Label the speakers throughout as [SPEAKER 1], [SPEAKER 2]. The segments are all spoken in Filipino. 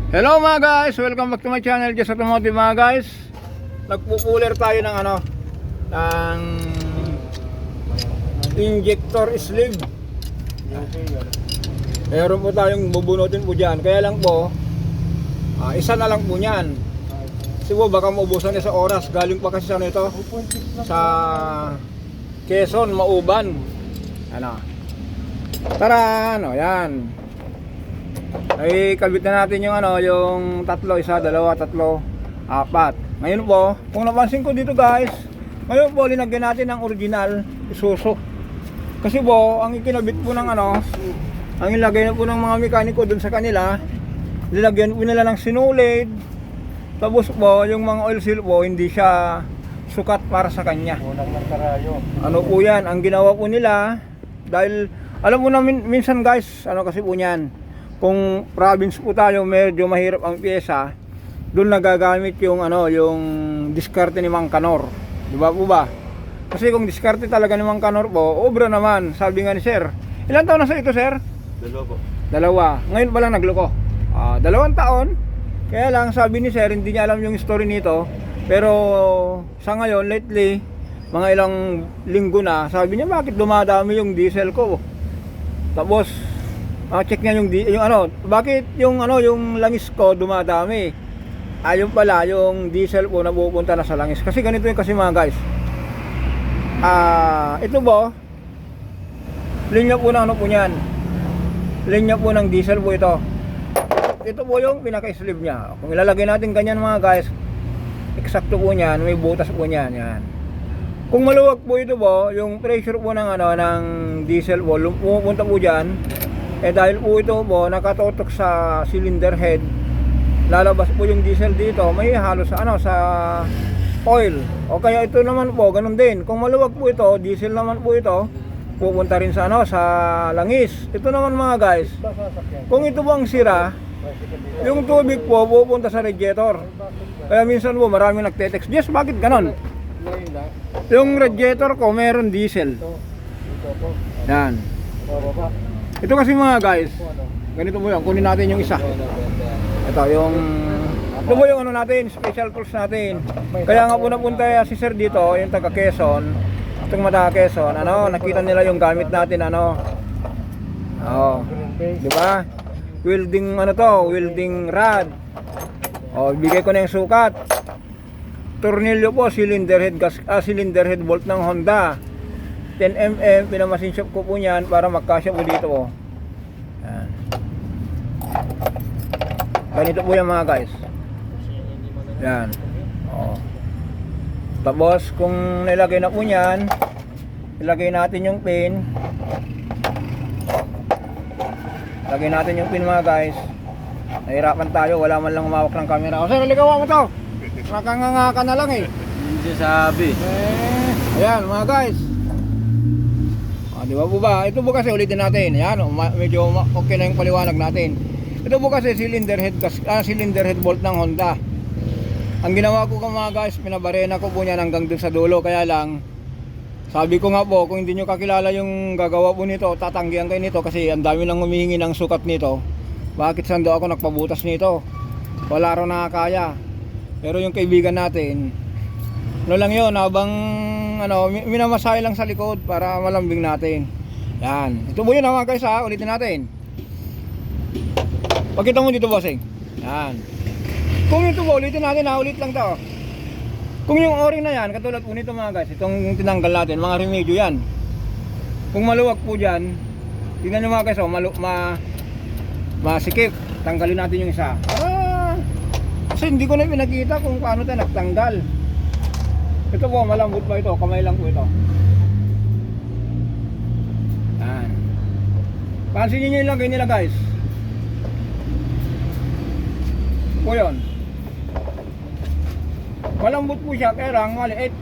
[SPEAKER 1] Hello mga guys, welcome back to my channel, Just Automotive mga guys. Nagpupuler tayo ng ng injector sleeve. Meron po tayong bubunutin po dyan. Kaya lang po, isa na lang po nyan. Kasi po baka maubusan niya sa oras. Galing pa kasi sa ito, sa Quezon, Mauban. Tara, yan. Ay kalbit na natin yung yung tatlo, isa, dalawa, tatlo, apat. Ngayon po, kung napansin ko dito guys, ngayon po linagyan natin ng original Isuzu. Kasi po, ang ikinabit po ng ang ilagay na po ng mga mekaniko dun sa kanila, nilagyan po nila ng sinulid. Tapos po, yung mga oil seal po, hindi siya sukat para sa kanya.
[SPEAKER 2] Unang ng karayo.
[SPEAKER 1] Ano po yan, ang ginawa po nila, dahil alam mo na minsan guys, kasi po yan, kung province po tayo, medyo mahirap ang pyesa, doon nagagamit yung yung diskarte ni Mang Kanor. Di ba po ba? Kasi kung diskarte talaga ni Mang Kanor po, obra naman, sabi nga ni Sir. Ilan taon na sa ito, Sir?
[SPEAKER 2] Dalawa po.
[SPEAKER 1] Dalawa. Ngayon pa lang nagloko. 2 taon. Kaya lang sabi ni Sir, hindi niya alam yung story nito. Pero sa ngayon, lately, mga ilang linggo na, sabi niya bakit dumadami yung diesel ko. Tapos check niya yung bakit yung yung langis ko dumadami. Ayun pala yung diesel po na pupunta na sa langis. Kasi ganito yung kasi mga guys. Ito po, linya po ng po niyan. Linya po ng diesel po ito. Ito po yung pinaka-sleeve niya. Kung ilalagay natin ganyan mga guys, eksakto po niyan, may butas po niyan, yan. Kung maluwag po ito po, yung pressure po ng ng diesel po, pupunta po diyan. Dahil po ito po nakatotok sa cylinder head, lalabas po yung diesel dito, may halo sa sa oil. O kaya ito naman po, ganun din. Kung maluwag po ito, diesel naman po ito, pupunta rin sa sa langis. Ito naman mga guys, kung ito po ang sira, yung tubig po pupunta sa radiator. Kaya minsan po marami nagte-text, "Yes, bakit ganon?" Yung radiator ko meron diesel. Yan. Ito kasi mga guys, ganito po yan, kunin natin yung isa. Ito po yung natin, special tools natin. Kaya nga po napunta si Sir dito, yung taga Quezon, itong taga Quezon, nakita nila yung gamit natin, di ba? Welding welding rod. Bigay ko na yung sukat. Tornilyo po, cylinder head bolt ng Honda. 10mm, pinamasin shop ko po niyan para magkasya po dito. Yan. Ganito po yan mga guys. Yan. Tapos kung nilagay na po niyan, ilagay natin yung pin. Lagay natin yung pin mga guys. Nahirapan tayo, wala man lang umawak ng camera. Sir, ligawa mo to. Nakanganga ka na lang eh.
[SPEAKER 2] Hindi sabi.
[SPEAKER 1] Ayan mga guys. Di ba po ba? Ito po kasi ulitin natin. Ayan, medyo okay na yung paliwanag natin. Ito po kasi cylinder head bolt ng Honda. Ang ginawa ko mga guys, pinabarena ko po niyan hanggang dun sa dulo. Kaya lang, sabi ko nga po, kung hindi nyo kakilala yung gagawa po nito, tatanggihan kayo nito kasi ang dami nang humihingi ng sukat nito. Bakit saan daw ako nagpabutas nito? Wala raw nakakaya. Pero yung kaibigan natin, lang yun, habang minamasahe lang sa likod para malambing natin. Yan. Ito po yun mga guys ulitin natin. Pagkita mo dito bossing. Yan. Kung ito po, ulitin natin ulit lang to. Kung yung o-ring na yan, katulad po nito mga guys, itong tinanggal natin, mga remedyo yan. Kung maluwag po dyan, tingnan nyo mga guys, masikip. Tanggalin natin yung isa. Kasi hindi ko na pinakita kung paano tayo nagtanggal. Ito po, malambot pa ito, kamay lang po ito. Yan. Pansinin nyo yung lagay nila guys. Ito po yun. Malambot po siya, kaya lang maliit.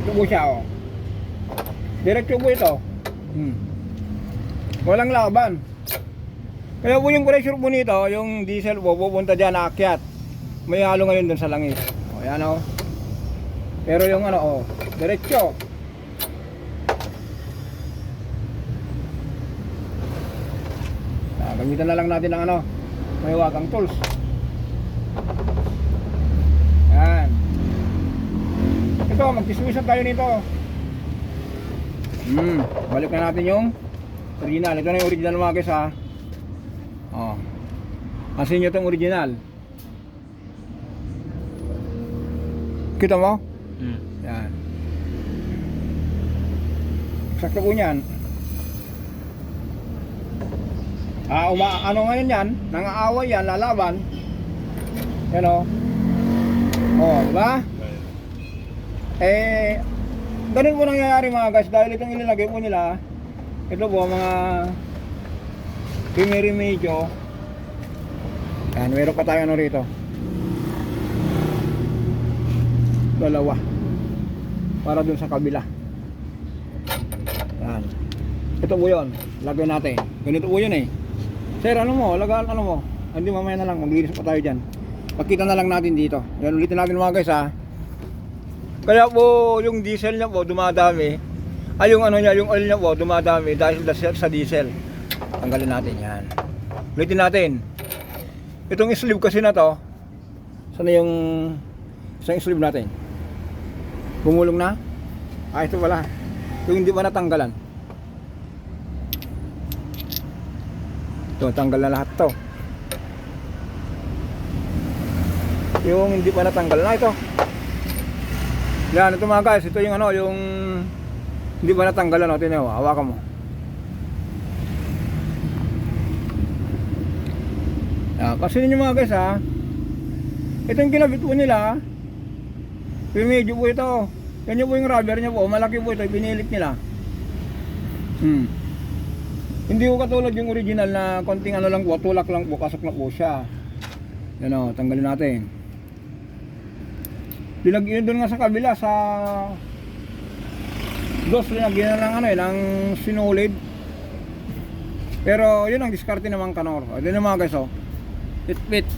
[SPEAKER 1] Ito po siya Diretso po ito. Walang laban. Kaya po yung pressure po nito, yung diesel po, pupunta dyan, aakyat. May halo ngayon dun sa langis. Ayan Pero yung diretso. Gamitan na lang natin ng ano, may wagang tools. Yan. Ito, magtiswisan tayo nito. Balik na natin yung original. Ito na yung original mga guys ha. Oh. Asin nyo itong original. Kita mo? Yan. Sakto po yan. Ano ngayon yan? Nangaaway yan, lalaban. Yan o. Oh, diba? Ganun po nangyayari mga guys. Dahil itong ilalagay po nila, ito po mga remedyo. Yan, meron pa tayo ano rito. Dalawa. Para dun sa kabila. Yan. Ito po yun. Lagay natin. Ganito po yun eh. Sir, ano mo? Lagaan ano mo? Hindi, mamaya na lang. Maglinis pa tayo dyan. Pakita na lang natin dito. Yan, ulitin natin mga guys ha. Kaya po yung diesel niya po dumadami. Ay yung ano niya, yung oil niya po dumadami dahil sa diesel. Tanggalin natin yan. Ulitin natin. Itong sleeve kasi na to. Sana yung isang sleeve natin? Bumulong na? Ito wala. Yung hindi pa natanggalan. Ito, tanggal na lahat to. Yung hindi pa natanggal na ito. Yan, ito mga guys, ito yung ano, yung hindi pa natanggal ano, tinaw, hawakan mo. Yan, kasi ninyo mga guys ha. Ito yung kinabit po nila. Medyo po ito. Yan po yung rubber niya po, malaki po ito, binilit nila. Hindi ko katulad yung original na konting ano lang po, tulak lang po, pasok na po siya. Yan o, tanggalin natin. Linagyan doon nga sa kabila sa dos, linagyan na lang ano ng sinulid. Pero yun ang diskarte naman kanor. Ito na mga guys o. Fit.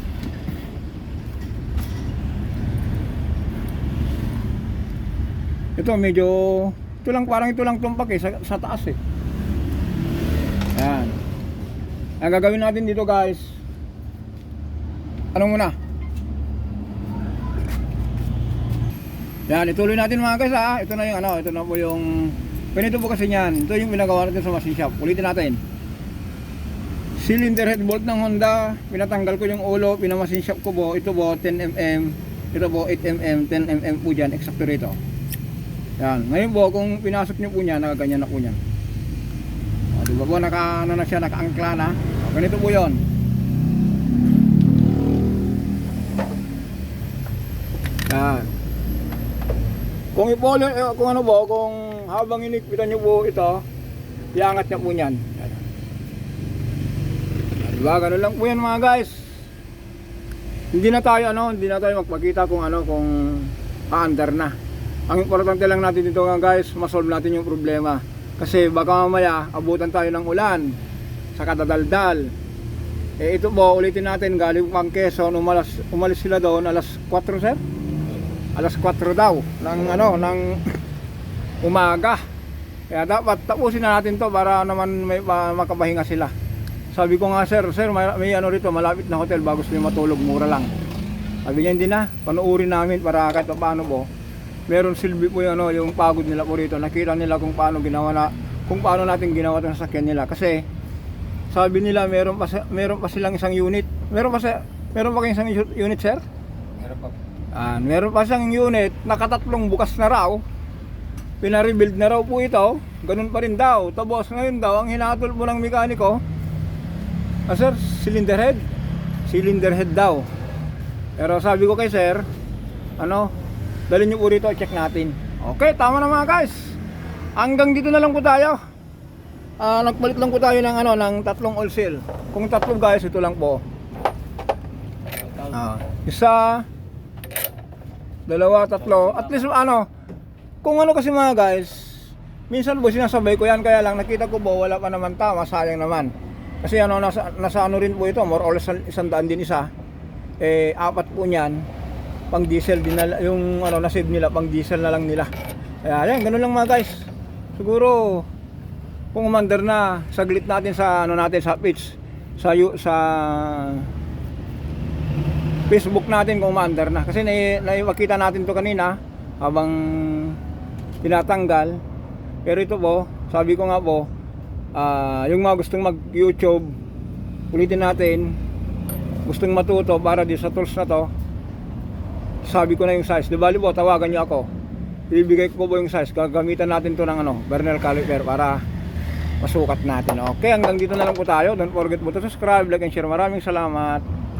[SPEAKER 1] Ito medyo, ito lang parang ito lang tumpak eh, sa taas eh. Yan. Ang gagawin natin dito guys, ano muna? Yan, ituloy natin mga guys ha. Ito na yung ano, ito na po yung ganito po kasi niyan. Ito yung pinagawa natin sa machine shop. Ulitin natin. Cylinder head bolt ng Honda, pinatanggal ko yung ulo, pinamachine shop ko po. Ito po 10mm, ito po 8mm, 10mm po dyan, eksakto rito. Yan, ngayon po kung pinasok nyo po niya, nakaganyan na po niyan. Diba po, ano na siya, nakaangkla na. Ganito po yun. Yan. Kung kung ano po, kung habang inikpitan nyo po ito, iangat niya po niyan. Diba, ganun lang po yan mga guys. Hindi na tayo magpakita kung ano, kung paandar na. Ang importante lang natin dito nga guys, masolve natin yung problema. Kasi baka mamaya abutan tayo ng ulan sa kadadaldal. Ito po, ulitin natin, galing pang Quezon, umalis sila doon alas 4 sir? Alas 4 daw ng umaga. Kaya dapat tapusin na natin to para naman may makapahinga sila. Sabi ko nga sir, may ano rito, malapit na hotel bago sila matulog, mura lang. Sabi niya hindi na, panuurin namin para kahit paano po. Meron silbi po yung pagod nila po rito. Nakita nila kung paano natin ginawa 'tong sasakyan nila. Kasi sabi nila meron pa silang isang unit. Meron pa kayong isang unit, sir?
[SPEAKER 2] Meron pa.
[SPEAKER 1] Meron pa siyang unit, nakatatlong bukas na raw. Pina-rebuild na raw po ito. Ganun pa rin daw. Tapos ngayon daw, ang hinatol po ng mekaniko, sir, cylinder head daw. Pero sabi ko kay sir, dalhin nyo po rito, check natin. Okay, tama na mga guys. Hanggang dito na lang po tayo. Nagpalit lang po tayo ng tatlong oil seal. Kung tatlo guys, ito lang po. Isa, dalawa, tatlo. At least kung kasi mga guys, minsan po sinasabay ko yan, kaya lang nakita ko po wala pa naman tama, sayang naman. Kasi nasa rin po ito, more or less 100 din isa. 4 po niyan. Pang diesel din na yung na-save nila, pang diesel na lang nila. Kaya yan, ganun lang mga guys. Siguro kung umandar na saglit natin sa sa pitch, sa Facebook natin kung umaandar na. Kasi naiwakita natin to kanina habang tinatanggal. Pero ito po, sabi ko nga po, yung mga gustong mag-YouTube, ulitin natin, gustong matuto para di sa tools na to, sabi ko na yung size. Di bali po, tawagan nyo ako. Ibibigay ko po yung size. Gagamitan natin to ng Bernal caliper para masukat natin. Okay, hanggang dito na lang po tayo. Don't forget po to subscribe, like and share. Maraming salamat.